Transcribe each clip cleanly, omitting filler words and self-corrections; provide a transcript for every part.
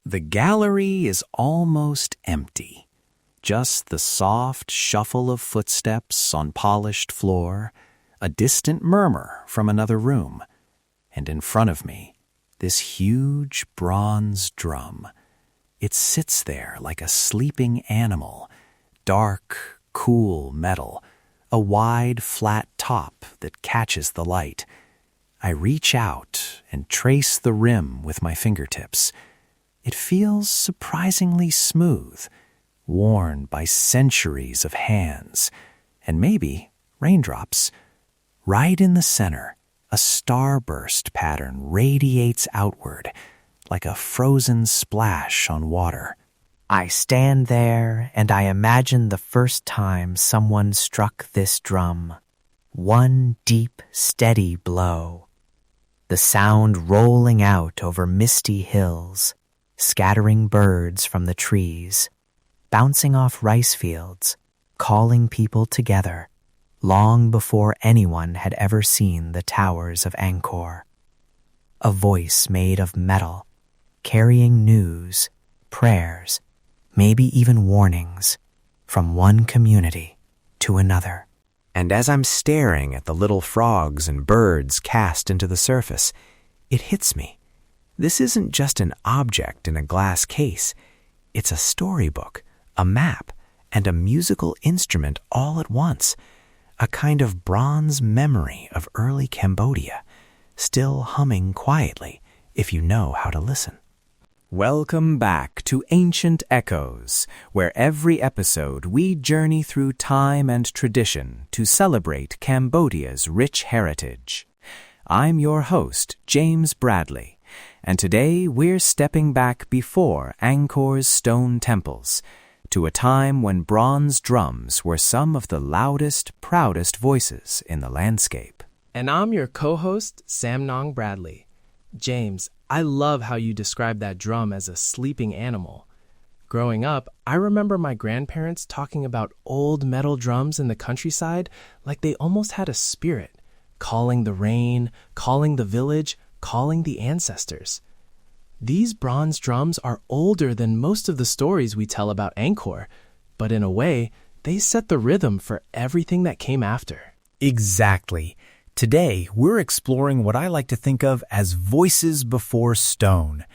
The gallery is almost empty. Just the soft shuffle of footsteps on polished floor, a distant murmur from another room, and in front of me, this huge bronze drum. It sits there like a sleeping animal, dark, cool metal, a wide, flat top that catches the light. I reach out and trace the rim with my fingertips. It feels surprisingly smooth, worn by centuries of hands, and maybe raindrops. Right in the center, a starburst pattern radiates outward, like a frozen splash on water. I stand there and I imagine the first time someone struck this drum. One deep, steady blow. The sound rolling out over misty hills, scattering birds from the trees, bouncing off rice fields, calling people together, long before anyone had ever seen the towers of Angkor. A voice made of metal, carrying news, prayers, maybe even warnings, from one community to another. And as I'm staring at the little frogs and birds cast into the surface, it hits me. This isn't just an object in a glass case. It's a storybook, a map, and a musical instrument all at once. A kind of bronze memory of early Cambodia, still humming quietly if you know how to listen. Welcome back to Ancient Echoes, where every episode we journey through time and tradition to celebrate Cambodia's rich heritage. I'm your host, James Bradley, and today we're stepping back before Angkor's stone temples, to a time when bronze drums were some of the loudest, proudest voices in the landscape. And I'm your co-host, Samnang Bradley. James, I love how you describe that drum as a sleeping animal. Growing up, I remember my grandparents talking about old metal drums in the countryside like they almost had a spirit, calling the rain, calling the village, calling the ancestors. These bronze drums are older than most of the stories we tell about Angkor, but in a way, they set the rhythm for everything that came after. Exactly. Today, we're exploring what I like to think of as voices before stone.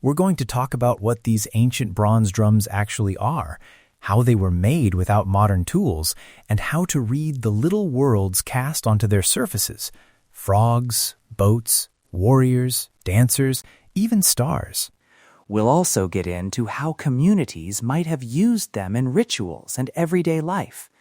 We're going to talk about what these ancient bronze drums actually are, how they were made without modern tools, and how to read the little worlds cast onto their surfaces. Frogs, boats, warriors, dancers, even stars. We'll also get into how communities might have used them in rituals and everyday life,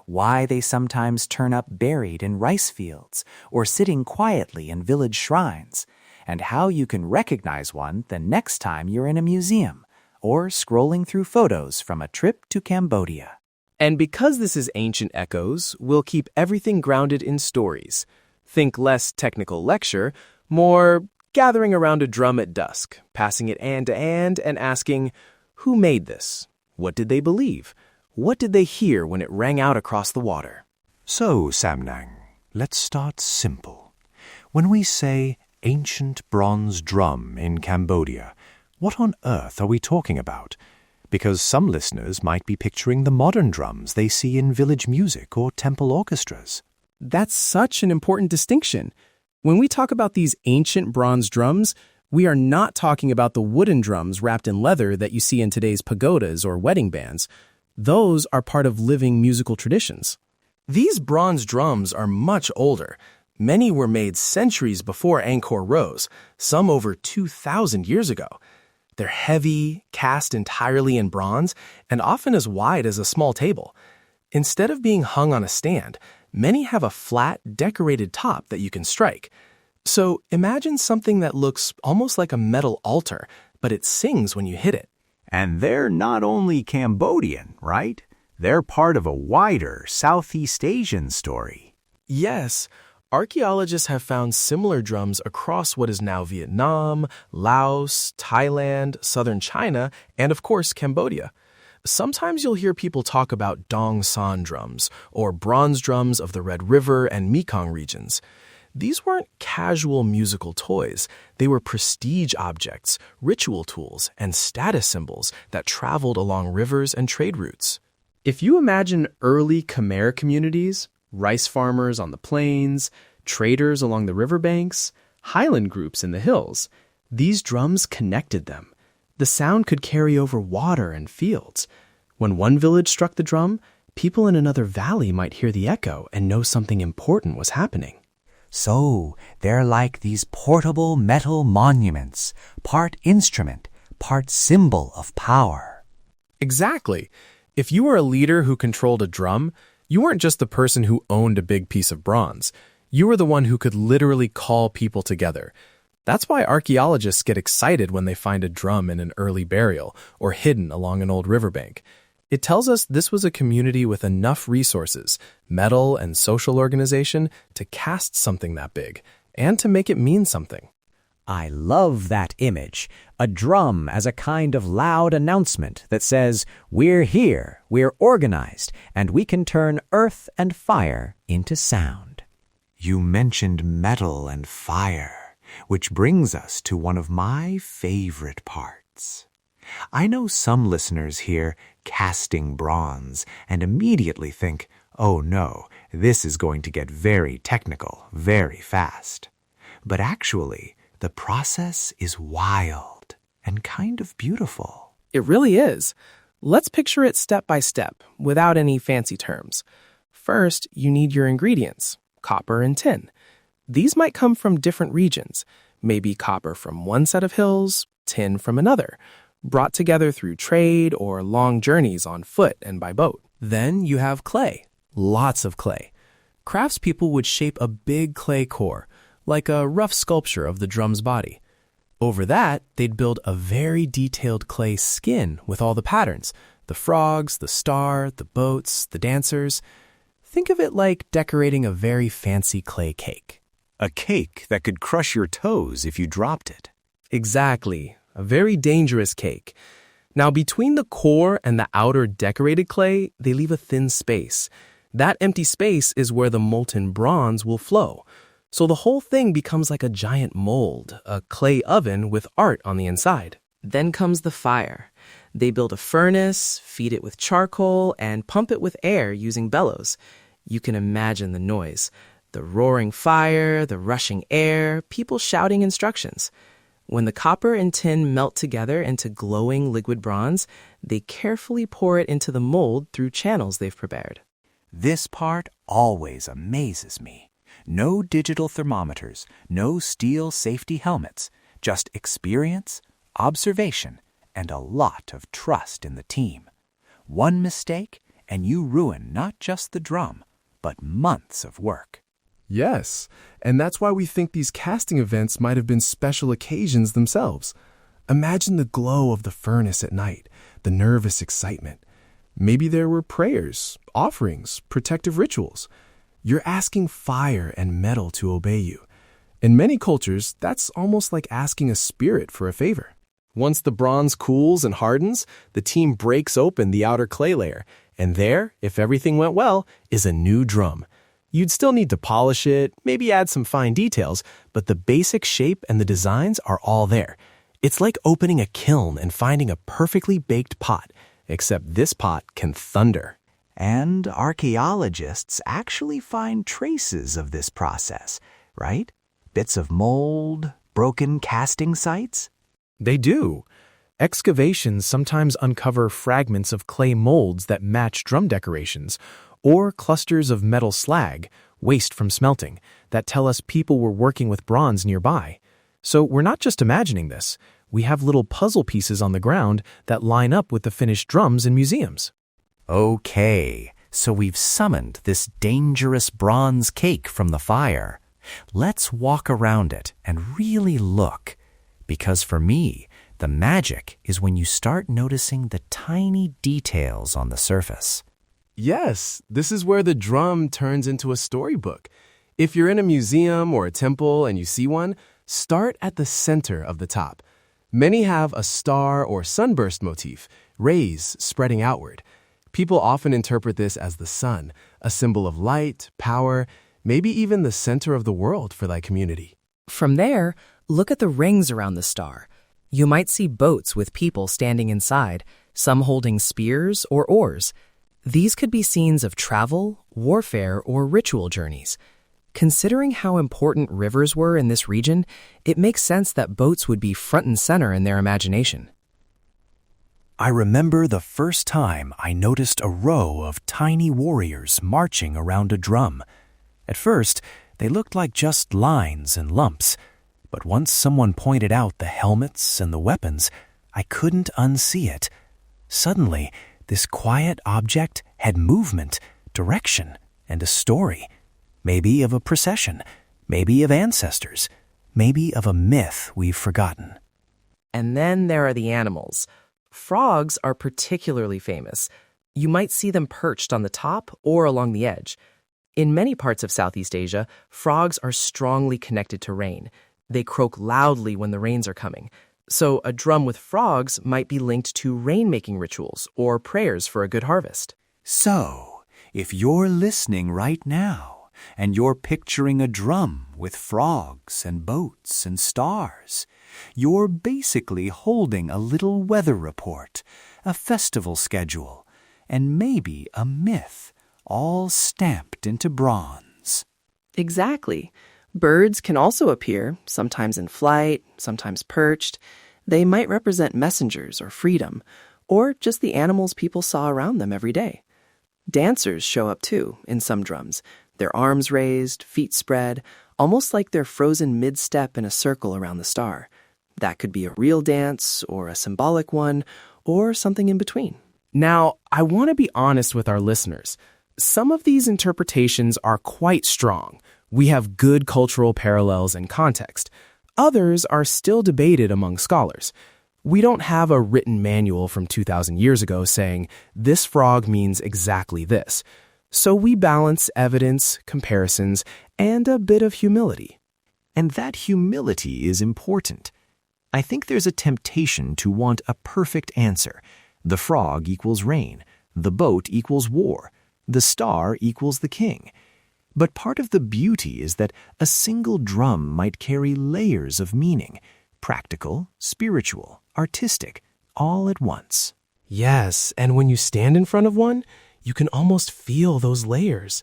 why they sometimes turn up buried in rice fields or sitting quietly in village shrines, and how you can recognize one the next time you're in a museum or scrolling through photos from a trip to Cambodia. And because this is Ancient Echoes, we'll keep everything grounded in stories. Think less technical lecture, more gathering around a drum at dusk, passing it hand to hand and asking, who made this? What did they believe? What did they hear when it rang out across the water? So, Samnang, let's start simple. When we say ancient bronze drum in Cambodia, what on earth are we talking about? Because some listeners might be picturing the modern drums they see in village music or temple orchestras. That's such an important distinction. When we talk about these ancient bronze drums, we are not talking about the wooden drums wrapped in leather that you see in today's pagodas or wedding bands. Those are part of living musical traditions. These bronze drums are much older. Many were made centuries before Angkor rose, some over 2,000 years ago. They're heavy, cast entirely in bronze, and often as wide as a small table. Instead of being hung on a stand, many have a flat, decorated top that you can strike. So imagine something that looks almost like a metal altar, but it sings when you hit it. And they're not only Cambodian, right? They're part of a wider Southeast Asian story. Yes, archaeologists have found similar drums across what is now Vietnam, Laos, Thailand, southern China, and of course Cambodia. Sometimes you'll hear people talk about Dong San drums, or bronze drums of the Red River and Mekong regions. These weren't casual musical toys. They were prestige objects, ritual tools, and status symbols that traveled along rivers and trade routes. If you imagine early Khmer communities, rice farmers on the plains, traders along the riverbanks, highland groups in the hills, these drums connected them. The sound could carry over water and fields. When one village struck the drum, people in another valley might hear the echo and know something important was happening. So they're like these portable metal monuments, part instrument, part symbol of power. Exactly. If you were a leader who controlled a drum, you weren't just the person who owned a big piece of bronze. You were the one who could literally call people together. That's why archaeologists get excited when they find a drum in an early burial or hidden along an old riverbank. It tells us this was a community with enough resources, metal and social organization, to cast something that big and to make it mean something. I love that image, a drum as a kind of loud announcement that says, we're here, we're organized, and we can turn earth and fire into sound. You mentioned metal and fire, which brings us to one of my favorite parts. I know some listeners hear casting bronze and immediately think, oh no, this is going to get very technical, very fast. But actually, the process is wild and kind of beautiful. It really is. Let's picture it step by step, without any fancy terms. First, you need your ingredients, copper and tin. These might come from different regions, maybe copper from one set of hills, tin from another, brought together through trade or long journeys on foot and by boat. Then you have clay, lots of clay. Craftspeople would shape a big clay core, like a rough sculpture of the drum's body. Over that, they'd build a very detailed clay skin with all the patterns, the frogs, the star, the boats, the dancers. Think of it like decorating a very fancy clay cake. A cake that could crush your toes if you dropped it. Exactly. A very dangerous cake. Now, between the core and the outer decorated clay, they leave a thin space. That empty space is where the molten bronze will flow. So the whole thing becomes like a giant mold, a clay oven with art on the inside. Then comes the fire. They build a furnace, feed it with charcoal, and pump it with air using bellows. You can imagine the noise. The roaring fire, the rushing air, people shouting instructions. When the copper and tin melt together into glowing liquid bronze, they carefully pour it into the mold through channels they've prepared. This part always amazes me. No digital thermometers, no steel safety helmets, just experience, observation, and a lot of trust in the team. One mistake, and you ruin not just the drum, but months of work. Yes, and that's why we think these casting events might have been special occasions themselves. Imagine the glow of the furnace at night, the nervous excitement. Maybe there were prayers, offerings, protective rituals. You're asking fire and metal to obey you. In many cultures, that's almost like asking a spirit for a favor. Once the bronze cools and hardens, the team breaks open the outer clay layer, and there, if everything went well, is a new drum. You'd still need to polish it, maybe add some fine details, but the basic shape and the designs are all there. It's like opening a kiln and finding a perfectly baked pot, except this pot can thunder. And archaeologists actually find traces of this process, right? Bits of mold, broken casting sites? They do. Excavations sometimes uncover fragments of clay molds that match drum decorations, or clusters of metal slag, waste from smelting, that tell us people were working with bronze nearby. So we're not just imagining this. We have little puzzle pieces on the ground that line up with the finished drums in museums. Okay, so we've summoned this dangerous bronze cake from the fire. Let's walk around it and really look. Because for me, the magic is when you start noticing the tiny details on the surface. Yes, this is where the drum turns into a storybook. If you're in a museum or a temple and you see one, start at the center of the top. Many have a star or sunburst motif, rays spreading outward. People often interpret this as the sun, a symbol of light, power. maybe even the center of the world for thy community. From there, look at the rings around the star. You might see boats with people standing inside, some holding spears or oars. These could be scenes of travel, warfare, or ritual journeys. Considering how important rivers were in this region, it makes sense that boats would be front and center in their imagination. I remember the first time I noticed a row of tiny warriors marching around a drum. At first, they looked like just lines and lumps, but once someone pointed out the helmets and the weapons, I couldn't unsee it. Suddenly, this quiet object had movement, direction, and a story. Maybe of a procession, maybe of ancestors, maybe of a myth we've forgotten. And then there are the animals. Frogs are particularly famous. You might see them perched on the top or along the edge. In many parts of Southeast Asia, frogs are strongly connected to rain. They croak loudly when the rains are coming. So a drum with frogs might be linked to rain-making rituals or prayers for a good harvest. So, if you're listening right now and you're picturing a drum with frogs and boats and stars, you're basically holding a little weather report, a festival schedule, and maybe a myth, all stamped into bronze. Exactly. Birds can also appear, sometimes in flight, sometimes perched. They might represent messengers or freedom, or just the animals people saw around them every day. Dancers show up too, in some drums, their arms raised, feet spread, almost like they're frozen mid-step in a circle around the star. That could be a real dance, or a symbolic one, or something in between. Now, I want to be honest with our listeners. Some of these interpretations are quite strong. We have good cultural parallels and context. Others are still debated among scholars. We don't have a written manual from 2,000 years ago saying, this frog means exactly this. So we balance evidence, comparisons, and a bit of humility. And that humility is important. I think there's a temptation to want a perfect answer. The frog equals rain. The boat equals war. The star equals the king. But part of the beauty is that a single drum might carry layers of meaning, practical, spiritual, artistic, all at once. Yes, and when you stand in front of one, you can almost feel those layers.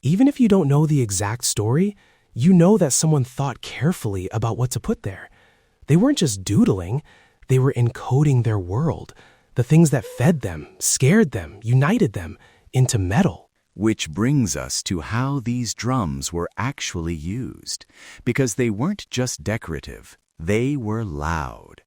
Even if you don't know the exact story, you know that someone thought carefully about what to put there. They weren't just doodling, they were encoding their world, the things that fed them, scared them, united them, into metal. Which brings us to how these drums were actually used, because they weren't just decorative, they were loud.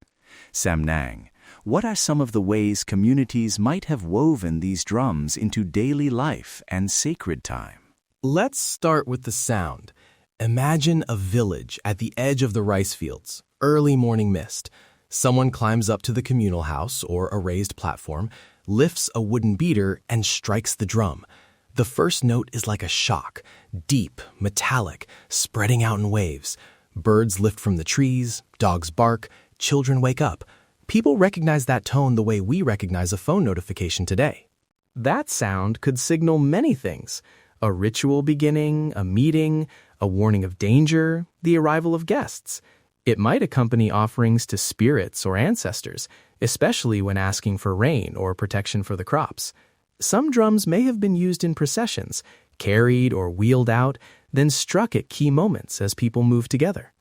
Samnang, what are some of the ways communities might have woven these drums into daily life and sacred time? Let's start with the sound. Imagine a village at the edge of the rice fields, early morning mist. Someone climbs up to the communal house or a raised platform, lifts a wooden beater, and strikes the drum. The first note is like a shock, deep, metallic, spreading out in waves. Birds lift from the trees, dogs bark, children wake up. People recognize that tone the way we recognize a phone notification today. That sound could signal many things: a ritual beginning, a meeting, a warning of danger, the arrival of guests. It might accompany offerings to spirits or ancestors, especially when asking for rain or protection for the crops. Some drums may have been used in processions, carried or wheeled out, then struck at key moments as people moved together.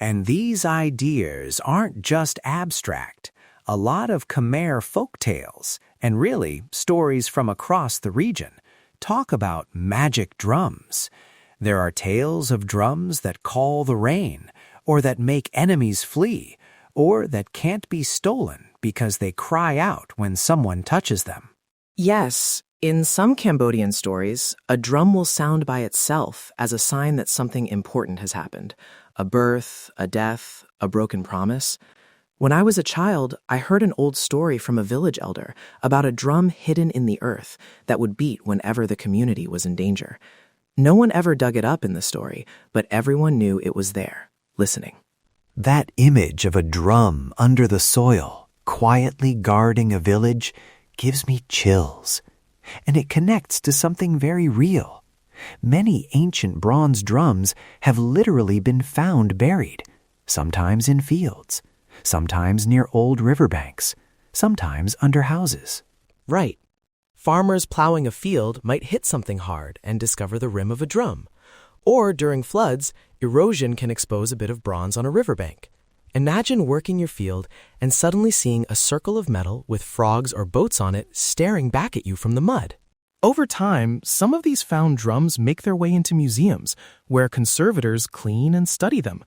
And these ideas aren't just abstract. A lot of Khmer folktales, and really stories from across the region, talk about magic drums. There are tales of drums that call the rain, or that make enemies flee, or that can't be stolen because they cry out when someone touches them. Yes, in some Cambodian stories, a drum will sound by itself as a sign that something important has happened. A birth, a death, a broken promise. When I was a child, I heard an old story from a village elder about a drum hidden in the earth that would beat whenever the community was in danger. No one ever dug it up in the story, but everyone knew it was there, listening. That image of a drum under the soil, quietly guarding a village, gives me chills. And it connects to something very real. Many ancient bronze drums have literally been found buried, sometimes in fields, sometimes near old riverbanks, sometimes under houses. Right. Farmers plowing a field might hit something hard and discover the rim of a drum. Or during floods, erosion can expose a bit of bronze on a riverbank. Imagine working your field and suddenly seeing a circle of metal with frogs or boats on it staring back at you from the mud. Over time, some of these found drums make their way into museums, where conservators clean and study them.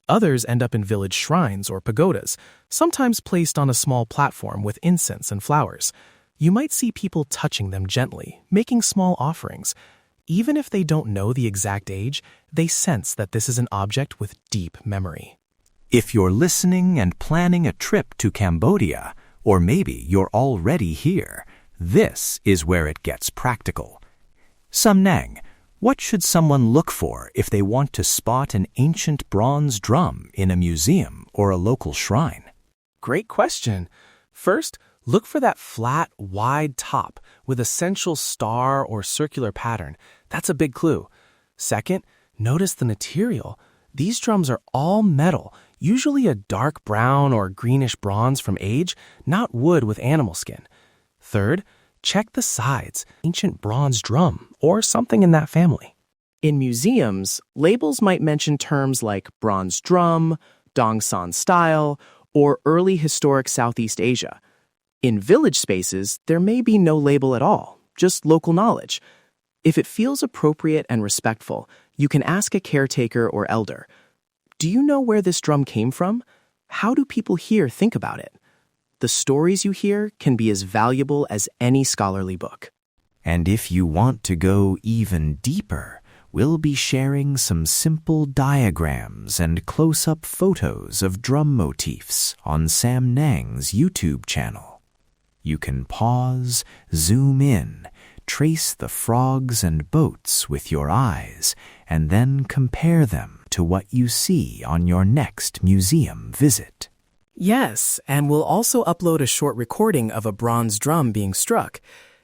Others end up in village shrines or pagodas, sometimes placed on a small platform with incense and flowers. You might see people touching them gently, making small offerings. Even if they don't know the exact age, they sense that this is an object with deep memory. If you're listening and planning a trip to Cambodia, or maybe you're already here, this is where it gets practical. Samnang, what should someone look for if they want to spot an ancient bronze drum in a museum or a local shrine? Great question. First, look for that flat, wide top with a central star or circular pattern. That's a big clue. Second, notice the material. These drums are all metal, usually a dark brown or greenish bronze from age, not wood with animal skin. Third, check the sides, ancient bronze drum, or something in that family. In museums, labels might mention terms like bronze drum, Dongsan style, or early historic Southeast Asia. In village spaces, there may be no label at all, just local knowledge. If it feels appropriate and respectful, you can ask a caretaker or elder, "Do you know where this drum came from? How do people here think about it?" The stories you hear can be as valuable as any scholarly book. And if you want to go even deeper, we'll be sharing some simple diagrams and close-up photos of drum motifs on Samnang's YouTube channel. You can pause, zoom in, trace the frogs and boats with your eyes, and then compare them to what you see on your next museum visit. Yes, and we'll also upload a short recording of a bronze drum being struck.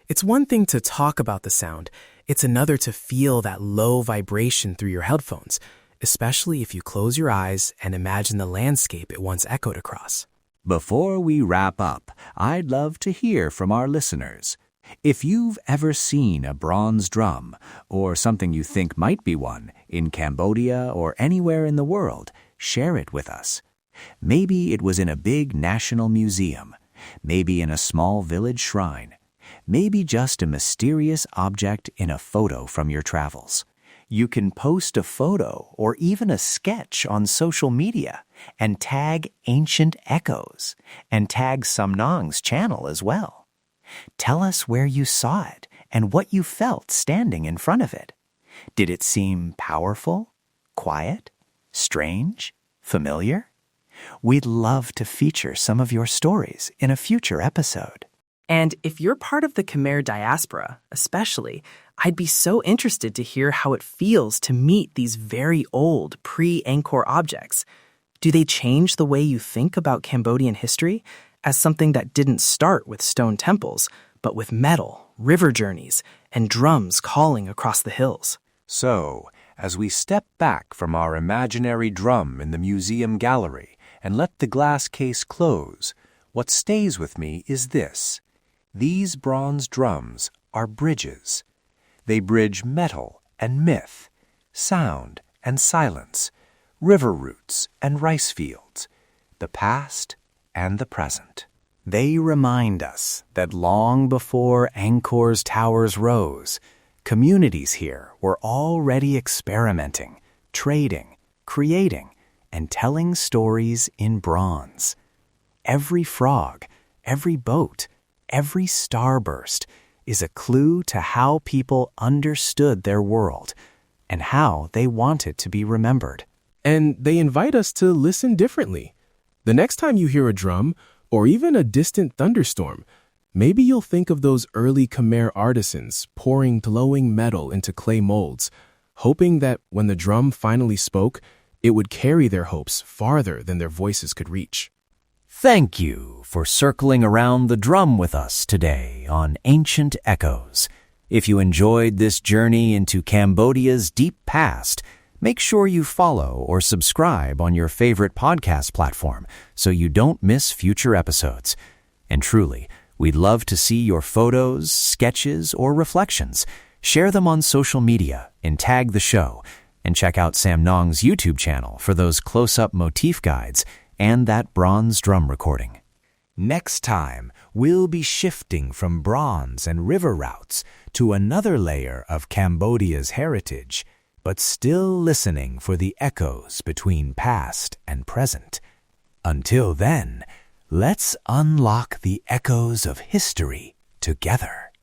It's one thing to talk about the sound. It's another to feel that low vibration through your headphones, especially if you close your eyes and imagine the landscape it once echoed across. Before we wrap up, I'd love to hear from our listeners. If you've ever seen a bronze drum, or something you think might be one, in Cambodia or anywhere in the world, share it with us. Maybe it was in a big national museum, maybe in a small village shrine, maybe just a mysterious object in a photo from your travels. You can post a photo or even a sketch on social media and tag Ancient Echoes and tag Samnang's channel as well. Tell us where you saw it and what you felt standing in front of it. Did it seem powerful, quiet, strange, familiar? We'd love to feature some of your stories in a future episode. And if you're part of the Khmer diaspora, especially, I'd be so interested to hear how it feels to meet these very old pre-Angkor objects. Do they change the way you think about Cambodian history as something that didn't start with stone temples, but with metal, river journeys, and drums calling across the hills? So, as we step back from our imaginary drum in the museum gallery and let the glass case close, what stays with me is this. These bronze drums are bridges. They bridge metal and myth, sound and silence, river routes and rice fields, the past and the present. They remind us that long before Angkor's towers rose, communities here were already experimenting, trading, creating, and telling stories in bronze. Every frog, every boat, every starburst is a clue to how people understood their world and how they wanted to be remembered. And they invite us to listen differently. The next time you hear a drum, or even a distant thunderstorm, maybe you'll think of those early Khmer artisans pouring glowing metal into clay molds, hoping that when the drum finally spoke, it would carry their hopes farther than their voices could reach. Thank you for circling around the drum with us today on Ancient Echoes. If you enjoyed this journey into Cambodia's deep past, make sure you follow or subscribe on your favorite podcast platform so you don't miss future episodes. And truly, we'd love to see your photos, sketches, or reflections. Share them on social media and tag the show. And check out Samnang's YouTube channel for those close-up motif guides and that bronze drum recording. Next time, we'll be shifting from bronze and river routes to another layer of Cambodia's heritage, but still listening for the echoes between past and present. Until then, let's unlock the echoes of history together.